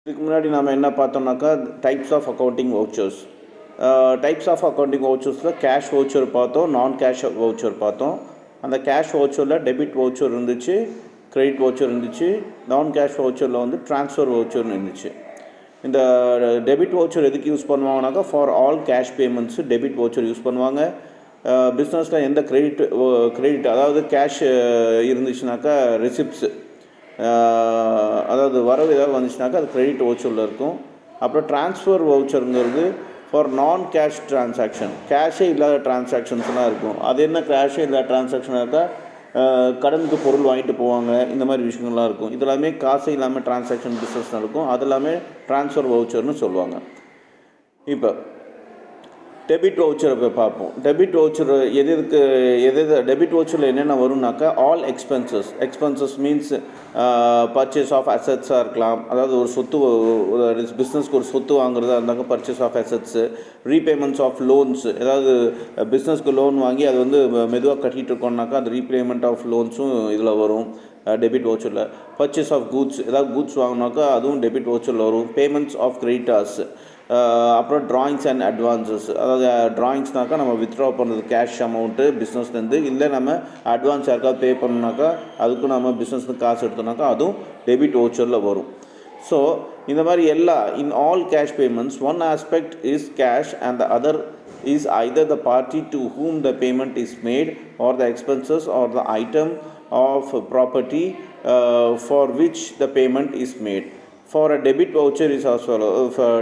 இதுக்கு முன்னாடி நாம் என்ன பார்த்தோம்னாக்கா types of accounting vouchers. Types of accounting வவுச்சர்ஸில் கேஷ் வவுச்சர் பார்த்தோம், நான் கேஷ் வவுச்சர் பார்த்தோம். அந்த கேஷ் வவுச்சரில் டெபிட் வவுச்சர் இருந்துச்சு, கிரெடிட் வவுச்சர் இருந்துச்சு. நான் கேஷ் வவுச்சரில் வந்து ட்ரான்ஸ்ஃபர் வவுச்சர்னு இருந்துச்சு. இந்த டெபிட் வவுச்சர் எதுக்கு யூஸ் பண்ணுவாங்கனாக்கா for all cash payments debit voucher use பண்ணுவாங்க. பிஸ்னஸில் எந்த கிரெடிட் அதாவது கேஷ் இருந்துச்சுனாக்கா ரெசிப்ட்ஸு, அதாவது வரவு ஏதாவது வந்துச்சுனாக்கா அது கிரெடிட் வவுச்சரில் இருக்கும். அப்புறம் ட்ரான்ஸ்ஃபர் வவுச்சருங்கிறது ஃபார் நான் கேஷ் ட்ரான்சாக்ஷன், கேஷே இல்லாத ட்ரான்சாக்ஷன்ஸ்லாம் இருக்கும். அது என்ன கேஷே இல்லாத ட்ரான்சாக்ஷனாக இருந்தால் கடனுக்கு பொருள் வாங்கிட்டு போவாங்க, இந்த மாதிரி விஷயங்கள்லாம் இருக்கும். இது எல்லாமே காசே இல்லாமல் ட்ரான்சாக்ஷன் பிஸ்னஸ் நடக்கும். அது எல்லாமே ட்ரான்ஸ்ஃபர் வவுச்சர்னு சொல்லுவாங்க. இப்போ டெபிட் வவுச்சரை போய் பார்ப்போம். டெபிட் வவுச்சர் எது டெபிட் வவுச்சரில் என்னென்ன வரும்னாக்கா all expenses means purchase of அசட்ஸாக இருக்கலாம். அதாவது ஒரு சொத்து, ஒரு பிஸ்னஸ்க்கு ஒரு சொத்து வாங்குறதா இருந்தாங்க purchase of assets. Repayments of loans, ஏதாவது பிஸ்னஸ்க்கு லோன் வாங்கி அது வந்து மெதுவாக கட்டிகிட்டு இருக்கோம்னாக்கா அது ரீபேமெண்ட் ஆஃப் லோன்ஸும் இதில் வரும் டெபிட் வவுச்சரில். பர்ச்சேஸ் ஆஃப் கூட்ஸ், ஏதாவது கூட்ஸ் வாங்கினாக்கா அதுவும் டெபிட் வவுச்சரில் வரும். பேமெண்ட்ஸ் ஆஃப் கிரெடிட்டார்ஸ், அப்புறம் ட்ராயிங்ஸ் அண்ட் அட்வான்ஸஸ், அதாவது ட்ராயிங்ஸ்னாக்கா நம்ம வித்ட்ரா பண்ணுறது கேஷ் அமௌண்ட்டு பிஸ்னஸ்லேருந்து. இல்லை நம்ம அட்வான்ஸ் யாருக்காவது பே பண்ணோம்னாக்கா அதுக்கும் நம்ம பிஸ்னஸ்லேருந்து காசு எடுத்தோம்னாக்கா அதுவும் டெபிட் வவுச்சரில் வரும். ஸோ இந்த மாதிரி in all cash payments one aspect is cash and the other is either the party to whom the payment is made or the expenses or the item of property for which the payment is made. For a debit voucher is also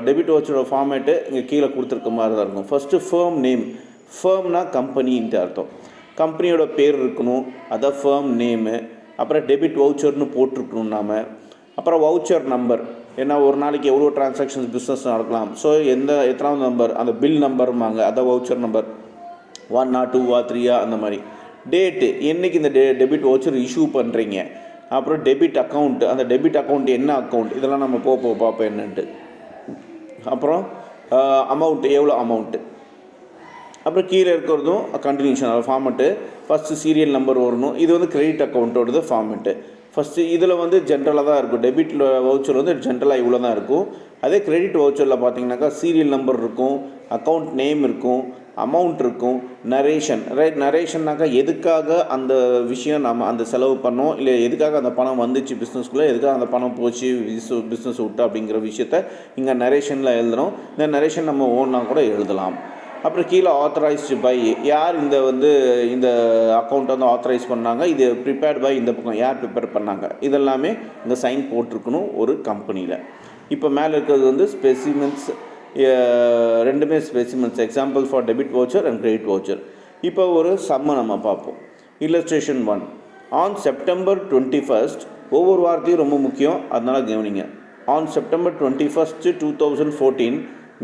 debit voucher format இங்கே கீழே கொடுத்துருக்க மாதிரி தான் இருக்கும். First firm name, ஃபேர்ம்னா கம்பெனின்ட்டு அர்த்தம். கம்பெனியோட பேர் இருக்கணும், அதான் ஃபேர்ம் நேமு. அப்புறம் டெபிட் வவுச்சர்னு போட்டிருக்கணும் நாம். அப்புறம் வவுச்சர் நம்பர், ஏன்னா ஒரு நாளைக்கு எவ்வளோ ட்ரான்சாக்ஷன்ஸ் பிஸ்னஸ் நடக்கலாம். ஸோ எத்தனாவது நம்பர், அந்த பில் நம்பருமாங்க, அதான் வவுச்சர் நம்பர் 1 or 2 or 3 அந்த மாதிரி. டேட்டு, என்றைக்கு இந்த டெபிட் வவுச்சர் இஷ்யூ பண்ணுறீங்க. அப்புறம் டெபிட் அக்கௌண்ட், அந்த டெபிட் அக்கௌண்ட் என்ன அக்கௌண்ட், இதெல்லாம் நம்ம பார்ப்போம் என்னன்ட்டு. அப்புறம் அமௌண்ட்டு, எவ்வளோ அமௌண்ட்டு. அப்புறம் கீழே இருக்கிறதும் continuation format. First serial number வரணும். இது வந்து கிரெடிட் அக்கௌண்ட்டோடது ஃபார்மெட்டு. ஃபஸ்ட்டு இதில் வந்து ஜென்ரலாக தான் இருக்கும். டெபிட் வவுச்சர் வந்து ஜென்ரலாக இவ்வளோ தான் இருக்கும். அதே கிரெடிட் வவுச்சரில் பார்த்தீங்கன்னாக்கா சீரியல் நம்பர் இருக்கும், அக்கௌண்ட் நேம் இருக்கும், அமௌண்ட் இருக்கும், நரேஷன்னாக்கா எதுக்காக அந்த விஷயம் நம்ம அந்த செலவு பண்ணோம், இல்லை எதுக்காக அந்த பணம் வந்துச்சு பிஸ்னஸ்குள்ளே, எதுக்காக அந்த பணம் போச்சு பிஸ்னஸ் விட்டு அப்படிங்கிற விஷயத்த இங்கே நரேஷனில் எழுதுகிறோம். இந்த நரேஷன் நம்ம ஓனாக கூட எழுதலாம். அப்புறம் கீழே ஆத்தரைஸ்டு பை, யார் இந்த அக்கௌண்ட்டை வந்து ஆத்தரைஸ் பண்ணாங்க, இது ப்ரிப்பேர்ட் பை இந்த பக்கம் யார் ப்ரிப்பேர் பண்ணாங்க, இதெல்லாமே இந்த சைன் போட்டிருக்கணும் ஒரு கம்பெனியில். இப்போ மேலே இருக்கிறது வந்து ஸ்பெசிமென்ஸ், ரெண்டுமே specimens, example for debit voucher and credit voucher. இப்போ ஒரு சம்மை நம்ம பார்ப்போம். இல்லஸ்ட்ரேஷன் 1. ஆன் செப்டம்பர் 21, ஒவ்வொரு வார்த்தையும் ரொம்ப முக்கியம், அதனால் கவனிங்க. On September 21, 2014,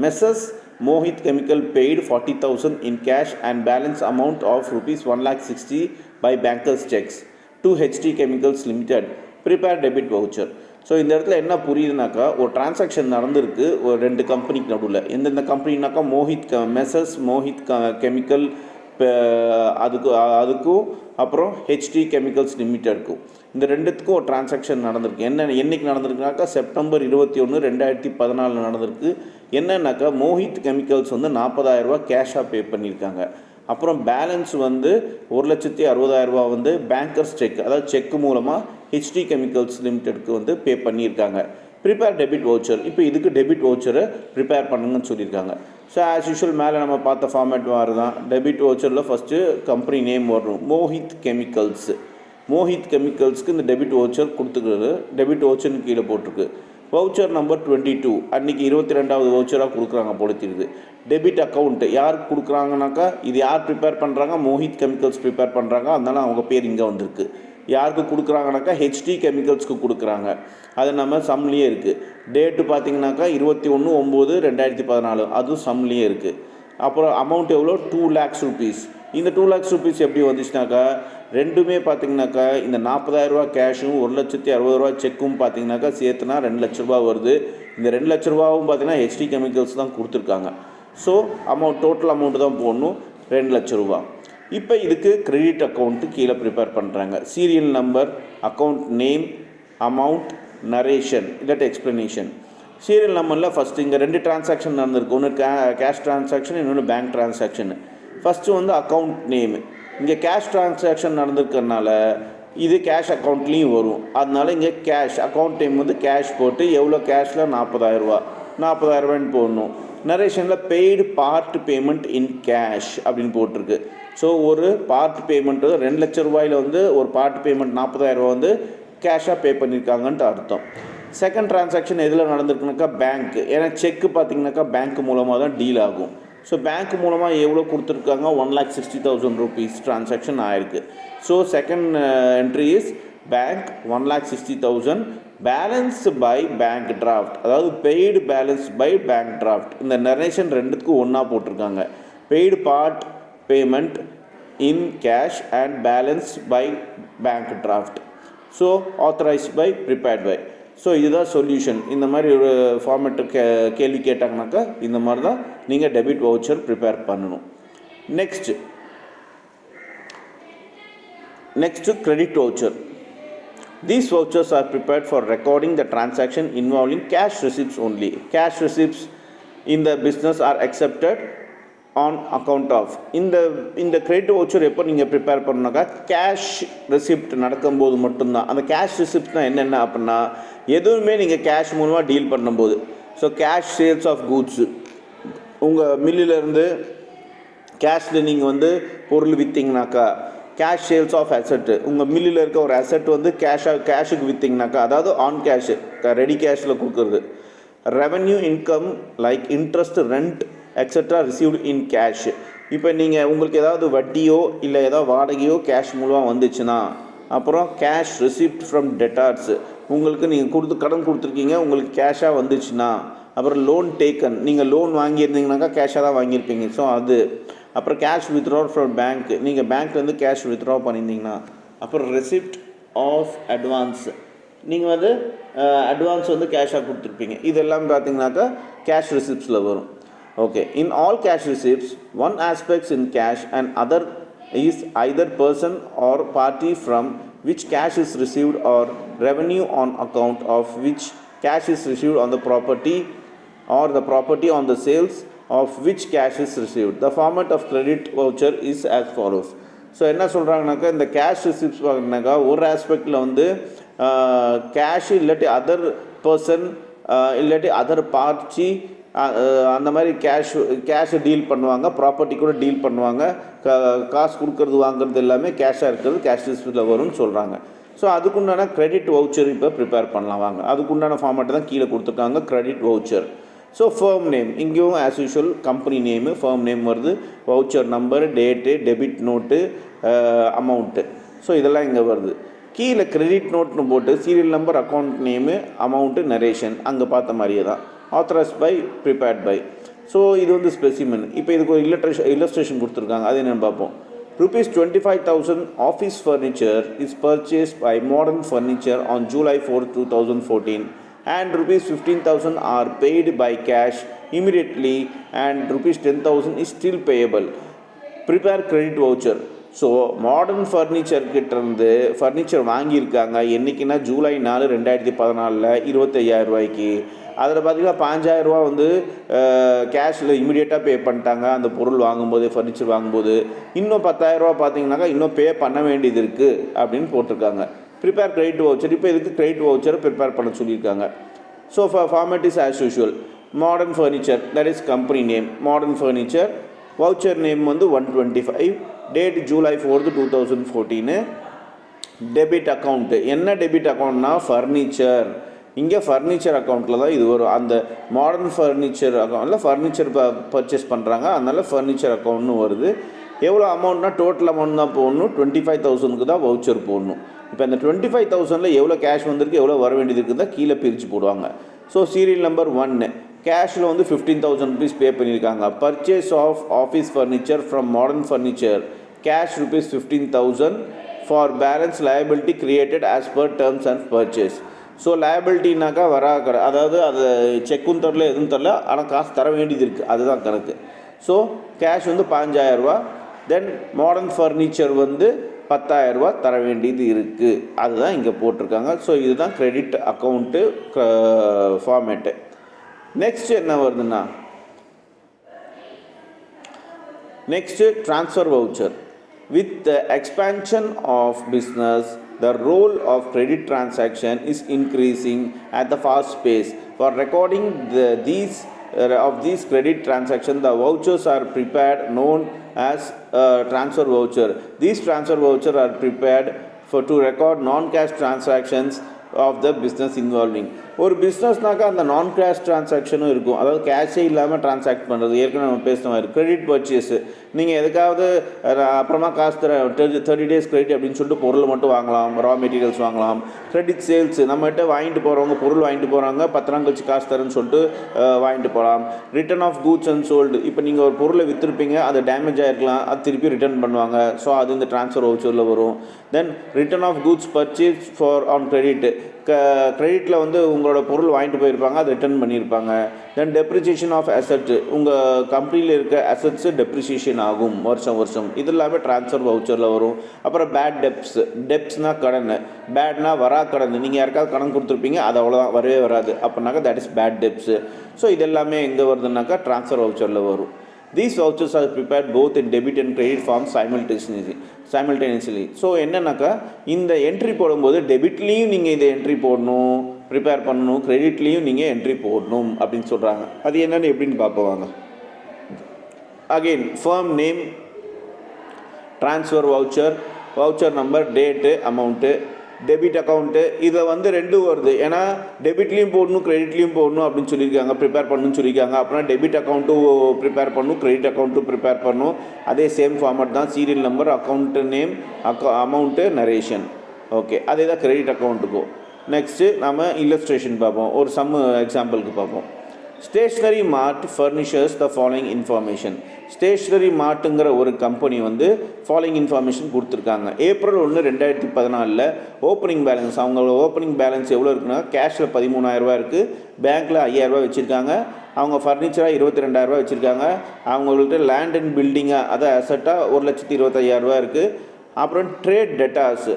messes Mohit Chemical paid 40,000 in cash and balance amount of rupees 1,60,000 by bankers checks to HT Chemicals Limited. Prepare debit voucher. So இந்த இடத்துல என்ன புரியுதுனாக்கா, ஒரு டிரான்சாக்ஷன் நடந்திருக்கு ஒரு 2 கம்பெனிக்கு நடுவில். எந்தெந்த கம்பெனினாக்கா மெசஸ் மோஹித் கெமிக்கல் அதுக்கும் அப்புறம் ஹெச்டி கெமிக்கல்ஸ் லிமிட்டெடுக்கும். இந்த ரெண்டுத்துக்கும் ஒரு டிரான்சாக்ஷன் நடந்திருக்கு. என்னைக்கு நடந்திருக்குனாக்கா செப்டம்பர் 21, 2014 நடந்திருக்கு. என்னன்னாக்கா மோஹித் கெமிக்கல்ஸ் வந்து 40,000 கேஷாக பே பண்ணியிருக்காங்க. அப்புறம் பேலன்ஸ் வந்து 1,60,000 வந்து பேங்கர்ஸ் செக், அதாவது செக் மூலமாக ஹெச்டி கெமிக்கல்ஸ் லிமிட்டெடுக்கு வந்து பே பண்ணியிருக்காங்க. ப்ரிப்பேர் டெபிட் வவுச்சர், இப்போ இதுக்கு டெபிட் வவுச்சரை ப்ரிப்பேர் பண்ணுங்கன்னு சொல்லியிருக்காங்க. ஸோ ஆஸ் யூஷுவல் மேலே நம்ம பார்த்த ஃபார்மேட் மாதிரி தான். டெபிட் வவுச்சரில் ஃபஸ்ட்டு கம்பெனி நேம் வரணும், மோஹித் கெமிக்கல்ஸ். மோஹித் கெமிக்கல்ஸ்க்கு இந்த டெபிட் வவுச்சர் கொடுத்துக்கிறது, டெபிட் வவுச்சர்னு கீழே போட்டிருக்கு. வவுச்சர் நம்பர் 22, அன்றைக்கி 22வது வவுச்சராக கொடுக்குறாங்க போலத்திருக்குது. டெபிட் அக்கௌண்ட்டு யாருக்கு கொடுக்குறாங்கனாக்கா, இது யார் ப்ரிப்பேர் பண்ணுறாங்க, மோஹித் கெமிக்கல்ஸ் ப்ரிப்பேர் பண்ணுறாங்க, அதனால அவங்க பேர் இங்கே வந்திருக்கு. யாருக்கு கொடுக்குறாங்கனாக்கா ஹெச்டி கெமிக்கல்ஸ்க்கு கொடுக்குறாங்க. அது நம்ம சம்லேயே இருக்குது. டேட்டு பார்த்தீங்கன்னாக்கா 21/9/2014, அதுவும் சம்லேயே இருக்குது. அப்புறம் அமௌண்ட் எவ்வளோ, 2 lakhs rupees. இந்த 2 lakhs rupees எப்படி வந்துச்சுனாக்கா, ரெண்டுமே பார்த்திங்கனாக்கா இந்த 40,000 கேஷும் 1,60,000 செக்கும் பார்த்திங்கனாக்கா சேர்த்துனா 2 லட்ச ரூபா வருது. இந்த 2 லட்ச ரூபாவும் பார்த்திங்கன்னா ஹெச்டி கெமிக்கல்ஸ் தான் கொடுத்துருக்காங்க. ஸோ டோட்டல் அமௌண்ட்டு தான் போடணும், 2 லட்ச ரூபா. இப்போ இதுக்கு கிரெடிட் அக்கௌண்ட்டு கீழே ப்ரிப்பேர் பண்ணுறாங்க. Serial number, account name, amount, narration இல்லாட்டி எக்ஸ்ப்ளனேஷன். சீரியல் நம்பரில் ஃபஸ்ட்டு இங்கே 2 டிரான்சாக்ஷன் நடந்திருக்கு. ஒன்று கேஷ் டிரான்சாக்ஷன், இன்னொன்று பேங்க் டிரான்சாக்ஷன். ஃபஸ்ட்டு வந்து அக்கௌண்ட் நேமு. இங்கே கேஷ் டிரான்சாக்ஷன் நடந்திருக்கிறதுனால இது கேஷ் அக்கௌண்ட்லேயும் வரும். அதனால இங்கே கேஷ் அக்கௌண்ட் நேம் வந்து கேஷ் போட்டு எவ்வளோ கேஷில் 40,000 போடணும். நரேஷனில் paid part payment in cash அப்படின்னு போட்டிருக்கு. ஸோ ஒரு பார்ட் பேமெண்ட்டு 2 லட்ச ரூபாயில் வந்து ஒரு பார்ட் பேமெண்ட் 40,000 வந்து கேஷாக பே பண்ணியிருக்காங்கன்ட்டு அர்த்தம். செகண்ட் டிரான்சாக்ஷன் எதில் நடந்திருக்குனாக்கா பேங்க். ஏன்னா செக்கு பார்த்திங்கனாக்கா பேங்க் மூலமாக தான் டீல் ஆகும். ஸோ பேங்க் மூலமாக எவ்வளோ கொடுத்துருக்காங்க, 1,60,000 rupees டிரான்சாக்ஷன் ஆயிருக்கு. So second entry is bank 1,60,000 balance by bank draft, அதாவது paid balance by bank draft. இந்த நரேஷன் ரெண்டுத்துக்கும் ஒன்றா போட்டிருக்காங்க. Paid part payment in cash and balance by bank draft. So authorised by prepared by. So இதுதான் solution. இந்த மாதிரி ஒரு format கேள்வி கேட்டாங்கனாக்கா இந்த மாதிரி தான் நீங்கள் டெபிட் வவுச்சர் ப்ரிப்பேர் பண்ணணும். Next credit voucher. These vouchers are prepared for recording the transaction involving cash receipts only. Cash receipts in the business are accepted on account of. இந்த கிரெடிட் வவுச்சர் எப்போ நீங்கள் prepare பண்ணாக்கா cash receipt நடக்கும்போது மட்டும்தான். அந்த cash ரெசிப்ட்னால் என்னென்ன அப்படின்னா, எதுவுமே நீங்கள் கேஷ் மூலமாக டீல் பண்ணும்போது, so cash sales of goods, உங்கள் மில்லிலேருந்து கேஷில் நீங்கள் வந்து பொருள் விற்றீங்கனாக்கா, கேஷ் சேல்ஸ் ஆஃப் அசெட்டு, உங்கள் மில்லில் இருக்க ஒரு அசெட் வந்து கேஷுக்கு விற்றீங்கனாக்கா, அதாவது ஆன் கேஷு ரெடி கேஷில் கொடுக்குறது. Revenue income like interest, rent etcetera received in cash. இப்போ நீங்கள் உங்களுக்கு ஏதாவது வட்டியோ இல்லை ஏதாவது வாடகையோ கேஷ் மூலமாக வந்துச்சுன்னா, அப்புறம் கேஷ் ரிசீப்ட் ஃப்ரம் டெட்டார்ஸு, உங்களுக்கு நீங்கள் கடன் கொடுத்துருக்கீங்க, உங்களுக்கு கேஷாக வந்துச்சுன்னா, அப்புறம் லோன் டேக்கன், நீங்கள் லோன் வாங்கியிருந்தீங்கனாக்கா கேஷாக தான் வாங்கியிருப்பீங்க, ஸோ அது. அப்புறம் கேஷ் வித்ட்ரால் ஃப்ரம் பேங்க், நீங்கள் பேங்க்லேருந்து கேஷ் வித்ட்ரா பண்ணியிருந்தீங்கன்னா. அப்புறம் ரெசிப்ட் ஆஃப் அட்வான்ஸ், நீங்கள் வந்து அட்வான்ஸ் வந்து கேஷாக கொடுத்துருப்பீங்க. இதெல்லாம் பார்த்தீங்கன்னாக்கா கேஷ் ரிசிப்ட்ஸில் வரும். Okay, in all cash receipts one aspects in cash and other is either person or party from which cash is received or revenue on account of which cash is received on the property or the property on the sales of which cash is received. The format of credit voucher is as follows. So என்ன சொல்கிறாங்கனாக்கா, இந்த cash receipts பார்த்திங்கனாக்கா ஒரு ஆஸ்பெக்டில் வந்து cash இல்லாட்டி other person இல்லாட்டி other party அந்த மாதிரி கேஷை deal பண்ணுவாங்க, ப்ராப்பர்ட்டி கூட டீல் பண்ணுவாங்க. காசு கொடுக்கறது வாங்குறது எல்லாமே கேஷாக இருக்கிறது கேஷ் ரிசிப்ட்டில் வரும்னு சொல்கிறாங்க. ஸோ அதுக்குண்டான கிரெடிட் வவுச்சர் இப்போ ப்ரிப்பேர் பண்ணலாம் வாங்க. அதுக்குண்டான ஃபார்மேட்டை தான் கீழே கொடுத்துருக்காங்க, credit voucher. So firm name, இங்கேயும் as usual company name, firm name வருது, voucher number, date, debit note, amount. So இதெல்லாம் இங்கே வருது. கீழே கிரெடிட் நோட்னு போட்டு serial number, account name, amount, narration அங்கே பார்த்த மாதிரியே தான். Authorised by, prepared by. So இது வந்து ஸ்பெசிமென். இப்போ இதுக்கு ஒரு இல்லஸ்ட்ரேஷன் கொடுத்துருக்காங்க, அது என்னென்னு பார்ப்போம். Rupees 25,000 office furniture is purchased by Modern Furniture on July 4, 2014 and rupees 15,000 are paid by cash immediately and rupees 10,000 is still payable. Prepare credit voucher. So modern furniture கிட்டேருந்து ஃபர்னிச்சர் வாங்கியிருக்காங்க என்றைக்குன்னா July 4, 2014 25,000 ரூபாய்க்கு. அதில் பார்த்திங்கன்னா 5,000 ரூபா வந்து கேஷில் இமீடியட்டாக பே பண்ணிட்டாங்க அந்த பொருள் வாங்கும்போது, ஃபர்னிச்சர் வாங்கும்போது. இன்னும் 10,000 ரூபா பார்த்திங்கனாக்கா இன்னும் பே பண்ண வேண்டியது இருக்குது அப்படின்னு போட்டிருக்காங்க. Prepare credit voucher. இப்போ இதுக்கு கிரெடிட் வவுச்சரை ப்ரிப்பேர் பண்ண சொல்லியிருக்காங்க. So format is as usual. Modern furniture, that is company name modern furniture. Voucher name வந்து 125, டேட் July 4, 2014. டெபிட் அக்கௌண்ட்டு, என்ன டெபிட் அக்கௌண்ட்னா ஃபர்னிச்சர். இங்கே ஃபர்னிச்சர் அக்கௌண்ட்டில் தான் இது வரும். அந்த மாடர்ன் ஃபர்னிச்சர் அக்கௌண்ட்டில் ஃபர்னிச்சர் பர்ச்சேஸ் பண்ணுறாங்க, அதனால் ஃபர்னிச்சர் அக்கௌண்ட்னு வருது. எவ்வளோ அமௌண்ட்னா டோட்டல் அமௌண்ட் தான் போடணும், 25,000க்கு தான் வவுச்சர் போடணும். இப்போ இந்த 25,000ல் எவ்வளோ கேஷ் வந்திருக்கு, எவ்வளோ வர வேண்டியது இருக்குது தான் கீழே பிரித்து போடுவாங்க. ஸோ சீரியல் நம்பர் 1 கேஷில் வந்து 15,000 rupees பே பண்ணியிருக்காங்க. Purchase of office furniture from modern furniture, cash rupees 15,000 for balance liability created as per terms and purchase. So லயபிலிட்டினாக்கா அதாவது அது செக்கும் தரல எதுவும் தரல, ஆனால் காசு தர வேண்டியது இருக்குது, அதுதான் கணக்கு. ஸோ கேஷ் வந்து 5,000 ரூபா, தென் மாடர்ன் ஃபர்னிச்சர் வந்து 10,000 ரூபா தர வேண்டியது இருக்குது, அதுதான் இங்கே போட்டிருக்காங்க. ஸோ இதுதான் கிரெடிட் அக்கௌண்ட்டு ஃபார்மேட்டு. நெக்ஸ்ட் என்ன வருதுன்னா next transfer voucher. With the expansion of business, the role of credit transaction is increasing at the fast pace. For recording these credit transactions, the vouchers are prepared, known as transfer voucher. These transfer vouchers are prepared to record non-cash transactions of the business involving. ஒரு பிஸ்னஸ்னாக்கா அந்த நான் cash ட்ரான்சாக்ஷனும் இருக்கும், அதாவது கேஷே இல்லாமல் transact பண்ணுறது. ஏற்கனவே நம்ம பேசின மாதிரி கிரெடிட் பர்ச்சேஸு, நீங்கள் எதுக்காவது அப்புறமா காசு தர 30 days கிரெடிட் அப்படின்னு சொல்லிட்டு பொருள் மட்டும் வாங்கலாம், ரா மெட்டீரியல்ஸ் வாங்கலாம். கிரெடிட் சேல்ஸ், நம்மகிட்ட வாங்கிட்டு போகிறவங்க பொருள் வாங்கிட்டு போகிறாங்க, 10 நாள் கழிச்சு காசு தரேன்னு சொல்லிட்டு வாங்கிட்டு போகலாம். Return of goods and sold, இப்போ நீங்கள் ஒரு பொருளை விற்றுருப்பீங்க, அது டேமேஜ் ஆகிருக்கலாம், அது திருப்பி ரிட்டர்ன் பண்ணுவாங்க, ஸோ அது இந்த ட்ரான்ஸ்ஃபர் வவுச்சரில் வரும். Then return of goods purchase for on credit, கிரெடிட்டில் வந்து உங்களோட பொருள் வாங்கிட்டு போயிருப்பாங்க, அதை ரிட்டர்ன் பண்ணியிருப்பாங்க. தென் டெப்ரிசியேஷன் ஆஃப் அசட், உங்கள் கம்பெனியில் இருக்க அசட்ஸு டெப்ரிசியேஷன் ஆகும் வருஷம். இது எல்லாமே ட்ரான்ஸ்ஃபர் வவுச்சரில் வரும். அப்புறம் பேட் டெப்ஸ்னால் கடன், பேட்னா வரா கடன், நீங்கள் யாருக்காவது கடன் கொடுத்துருப்பீங்க, அது அவ்வளோதான், வரவே வராது, அப்படின்னாக்கா தட் இஸ் பேட் டெப்ஸு. ஸோ இதெல்லாமே எங்கே வருதுன்னாக்கா ட்ரான்ஸ்ஃபர் வவுச்சரில் வரும். These vouchers are prepared both in debit and credit forms simultaneously. So என்னன்னாக்கா இந்த என்ட்ரி போடும்போது டெபிட்லேயும் நீங்கள் இதை என்ட்ரி போடணும், ப்ரிப்பேர் பண்ணணும், கிரெடிட்லேயும் நீங்கள் என்ட்ரி போடணும் அப்படின்னு சொல்கிறாங்க. அது என்னென்னு எப்படின்னு பார்ப்போம். Again firm name, transfer voucher number, date, amount, debit account. இதை வந்து ரெண்டும் வருது, ஏன்னா டெபிட்லேயும் போடணும் கிரெடிட்லேயும் போடணும் அப்படின்னு சொல்லியிருக்காங்க, ப்ரிப்பேர் பண்ணணும்னு சொல்லியிருக்காங்க. அப்புறம் டெபிட் அக்கௌண்ட்டும் ப்ரிப்பேர் பண்ணணும், கிரெடிட் அக்கௌண்ட்டும் ப்ரிப்பேர் பண்ணணும். அதே சேம் ஃபார்மேட் தான், serial number, account name, amount, narration. Okay, அதே தான் கிரெடிட் அக்கௌண்ட்டுக்கும். நெக்ஸ்ட்டு நம்ம இல்லஸ்ட்ரேஷன் பார்ப்போம், ஒரு எக்ஸாம்பிளுக்கு பார்ப்போம். Stationery mart furnishes the following information. Stationery மார்ட்டுங்கிற ஒரு கம்பெனி வந்து ஃபாலோயிங் இன்ஃபர்மேஷன் கொடுத்துருக்காங்க. April 1, 2014 ஓப்பனிங் பேலன்ஸ், அவங்களோட ஓப்பனிங் பேலன்ஸ் எவ்வளோ இருக்குன்னா, கேஷில் 13,000 இருக்குது, பேங்க்கில் 5,000 வச்சுருக்காங்க. அவங்க ஃபர்னிச்சராக 22,000 வச்சுருக்காங்க. அவங்கள்ட்ட லேண்ட் அண்ட் பில்டிங்காக, அதாவது அசட்டாக 1,25,000 இருக்குது. அப்புறம் ட்ரேட் டெட்டாஸ்,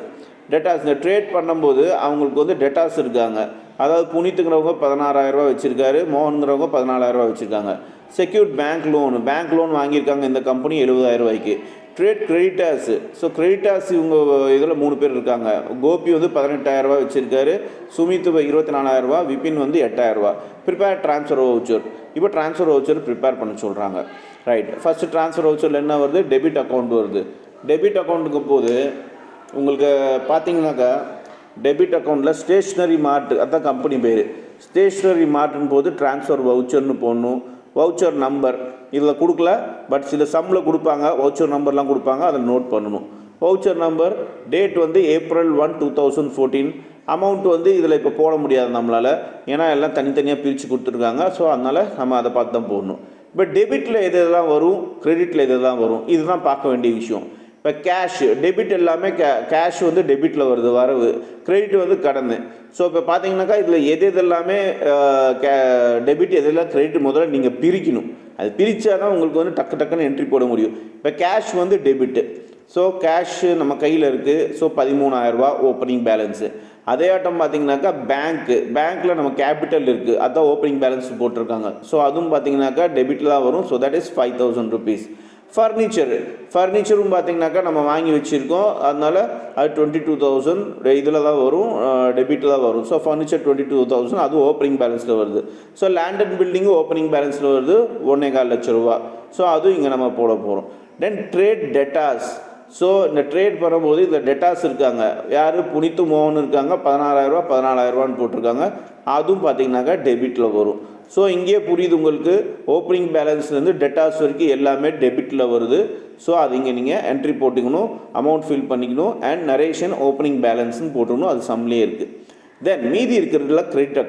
இந்த ட்ரேட் பண்ணும்போது அவங்களுக்கு வந்து டெட்டாஸ் இருக்காங்க. அதாவது புனித்துங்கிறவங்க 16,000 வச்சுருக்காரு, மோகனுங்கிறவங்க 14,000 வச்சுருக்காங்க. செக்யூர்ட் பேங்க் லோன் வாங்கியிருக்காங்க இந்த கம்பெனி 70,000. ட்ரேட் கிரெடிட்டார்ஸு, ஸோ கிரெடிட்டார்ஸ் இவங்க இதில் 3 பேர் இருக்காங்க. கோபி வந்து 18,000 வச்சுருக்காரு, சுமித் 24,000, விபின் வந்து 8,000. Prepare transfer voucher. இப்போ ட்ரான்ஸ்ஃபர் வவுச்சர் ப்ரிப்பேர் பண்ண சொல்கிறாங்க. ரைட், ஃபஸ்ட்டு ட்ரான்ஸ்ஃபர் வவுச்சரில் என்ன வருது, டெபிட் அக்கௌண்ட் வருது. டெபிட் அக்கௌண்ட்டுக்கு போது உங்களுக்கு பார்த்தீங்கன்னாக்கா டெபிட் அக்கௌண்ட்டில் ஸ்டேஷ்னரி மார்ட், அதுதான் கம்பெனி பேர். ஸ்டேஷ்னரி மார்ட்டுன்னு போது ட்ரான்ஸ்ஃபர் வவுச்சர்னு போடணும். வவுச்சர் நம்பர் இதில் கொடுக்கல, பட் சில சம்மில் கொடுப்பாங்க, வவுச்சர் நம்பர்லாம் கொடுப்பாங்க, அதை நோட் பண்ணணும். வவுச்சர் நம்பர், டேட் வந்து April 1, 2014. அமௌண்ட் வந்து இதில் இப்போ போட முடியாது நம்மளால், ஏன்னா எல்லாம் தனித்தனியாக பிரித்து கொடுத்துருக்காங்க. ஸோ அதனால் நம்ம அதை பார்த்து தான் போடணும். இப்போ டெபிட்டில் எது எதெல்லாம் வரும், கிரெடிட்டில் எது எதெல்லாம் வரும், இதுதான் பார்க்க வேண்டிய விஷயம். இப்போ கேஷ், டெபிட் எல்லாமே கேஷ் வந்து டெபிட்டில் வருது வரவு, கிரெடிட் வந்து கடன். ஸோ இப்போ பார்த்தீங்கன்னாக்கா இதில் எது எல்லாமே டெபிட் எதெல்லாம் கிரெடிட் முதல்ல நீங்கள் பிரிக்கணும். அது பிரித்தா தான் உங்களுக்கு வந்து டக்குன்னு என்ட்ரி போட முடியும். இப்போ கேஷ் வந்து டெபிட்டு, ஸோ கேஷ் நம்ம கையில் இருக்குது. So 13,000 opening balance. அதே ஆட்டம் பார்த்தீங்கன்னாக்கா பேங்க்கில் நம்ம கேபிட்டல் இருக்குது, அதுதான் ஓப்பனிங் பேலன்ஸ் போட்டிருக்காங்க. ஸோ அதுவும் பார்த்தீங்கன்னாக்கா டெபிட்டில் தான் வரும். So that is 5,000 rupees. ஃபர்னிச்சரும் பார்த்தீங்கன்னாக்கா நம்ம வாங்கி வச்சுருக்கோம், அதனால் அது 22,000 இதில் தான் வரும், டெபிட்டில் தான் வரும். ஸோ ஃபர்னிச்சர் 22,000, அதுவும் ஓப்பனிங் பேலன்ஸில் வருது. ஸோ லேண்ட் அண்ட் பில்டிங்கும் ஓப்பனிங் பேலன்ஸில் வருது, 1.25 லட்சம் ரூபா. ஸோ அதுவும் இங்கே நம்ம போட போகிறோம். தென் ட்ரேட் டெட்டாஸ். ஸோ இந்த ட்ரேட் பண்ணும்போது இதில் டெட்டாஸ் இருக்காங்க, யார், புனித்து மோகன் இருக்காங்க, 16,000 14,000 போட்டிருக்காங்க, அதுவும் பார்த்தீங்கன்னாக்கா டெபிட்டில் வரும். ஸோ இங்கே புரியுது உங்களுக்கு, ஓப்பனிங் பேலன்ஸ்லேருந்து டெட்டாஸ் வரைக்கும் எல்லாமே டெபிட்டில் வருது. ஸோ அது இங்கே நீங்கள் என்ட்ரி போட்டுக்கணும், அமௌண்ட் ஃபில் பண்ணிக்கணும், அண்ட் நரேஷன் ஓப்பனிங் பேலன்ஸ்னு போட்டுக்கணும், அது சம்லேயே இருக்குது. தென் மீதி இருக்கிறதுல கிரெடிட்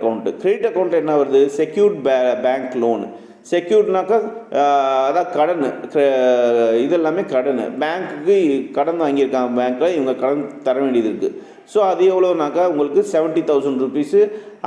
அக்கௌண்ட் என்ன வருது, செக்யூர்ட் பேங்க் லோன். செக்யூர்ட்னாக்கா அதான் கடன், இதெல்லாமே கடன். பேங்க்குக்கு கடன் வாங்கியிருக்காங்க, பேங்க்கில் இவங்க கடன் தர வேண்டியது இருக்குது. ஸோ அது எவ்வளோனாக்கா உங்களுக்கு 70,000 rupees,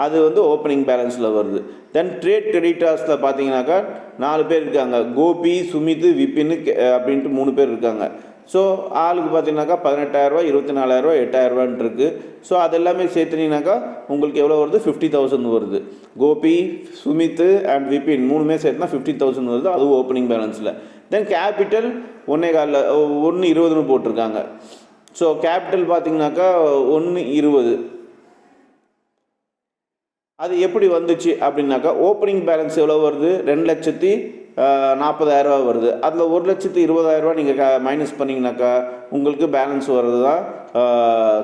அது வந்து ஓப்பனிங் பேலன்ஸில் வருது. தென் ட்ரேட் கிரெடிட்டார்ஸில் பார்த்தீங்கன்னாக்கா 4 பேர் இருக்காங்க, கோபி, சுமித், விபின் அப்படின்ட்டு 3 பேர் இருக்காங்க. ஸோ ஆளுக்கு பார்த்தீங்கன்னாக்கா 18,000 24,000 8,000 இருக்குது. ஸோ அது எல்லாமே சேர்த்துனீங்கனாக்கா உங்களுக்கு எவ்வளோ வருது? 50,000 வருது. கோபி, சுமித் அண்ட் விபின் 3மே சேர்த்துனா 50,000 வருது. அதுவும் ஓப்பனிங் பேலன்ஸில். தென் கேபிட்டல் 1.20 போட்டிருக்காங்க. ஸோ கேபிட்டல் பார்த்தீங்கன்னாக்கா 1.20. அது எப்படி வந்துச்சு அப்படின்னாக்கா ஓப்பனிங் பேலன்ஸ் எவ்வளோ வருது? 2,40,000 வருது. அதில் 1,20,000 நீங்கள் மைனஸ் பண்ணிங்கனாக்கா உங்களுக்கு பேலன்ஸ் வர்றது தான்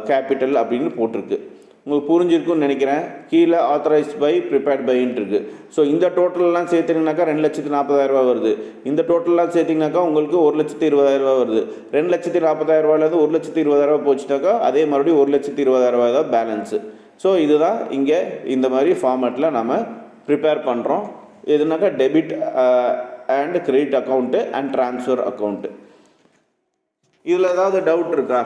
கேபிட்டல் அப்படின்னு போட்டிருக்கு. உங்களுக்கு புரிஞ்சிருக்குன்னு நினைக்கிறேன். கீழே ஆத்தரைஸ்ட் பை ப்ரிப்பேர்ட் பைன்ட்டு இருக்குது. ஸோ இந்த டோட்டல்லாம் சேர்த்திங்கனாக்கா 2,40,000 வருது. இந்த டோட்டல்லாம் சேர்த்திங்கனாக்கா உங்களுக்கு 1,20,000 வருது. 2,40,000 1,20,000 போச்சுட்டாக்கா அதே மறுபடியும் 1,20,000 தான் பேலன்ஸு. ஸோ இதுதான் இங்கே இந்த மாதிரி ஃபார்மேட்டில் நம்ம ப்ரிப்பேர் பண்ணுறோம். எதுனாக்கா debit and credit account and transfer account. இதில் ஏதாவது டவுட் இருக்கா?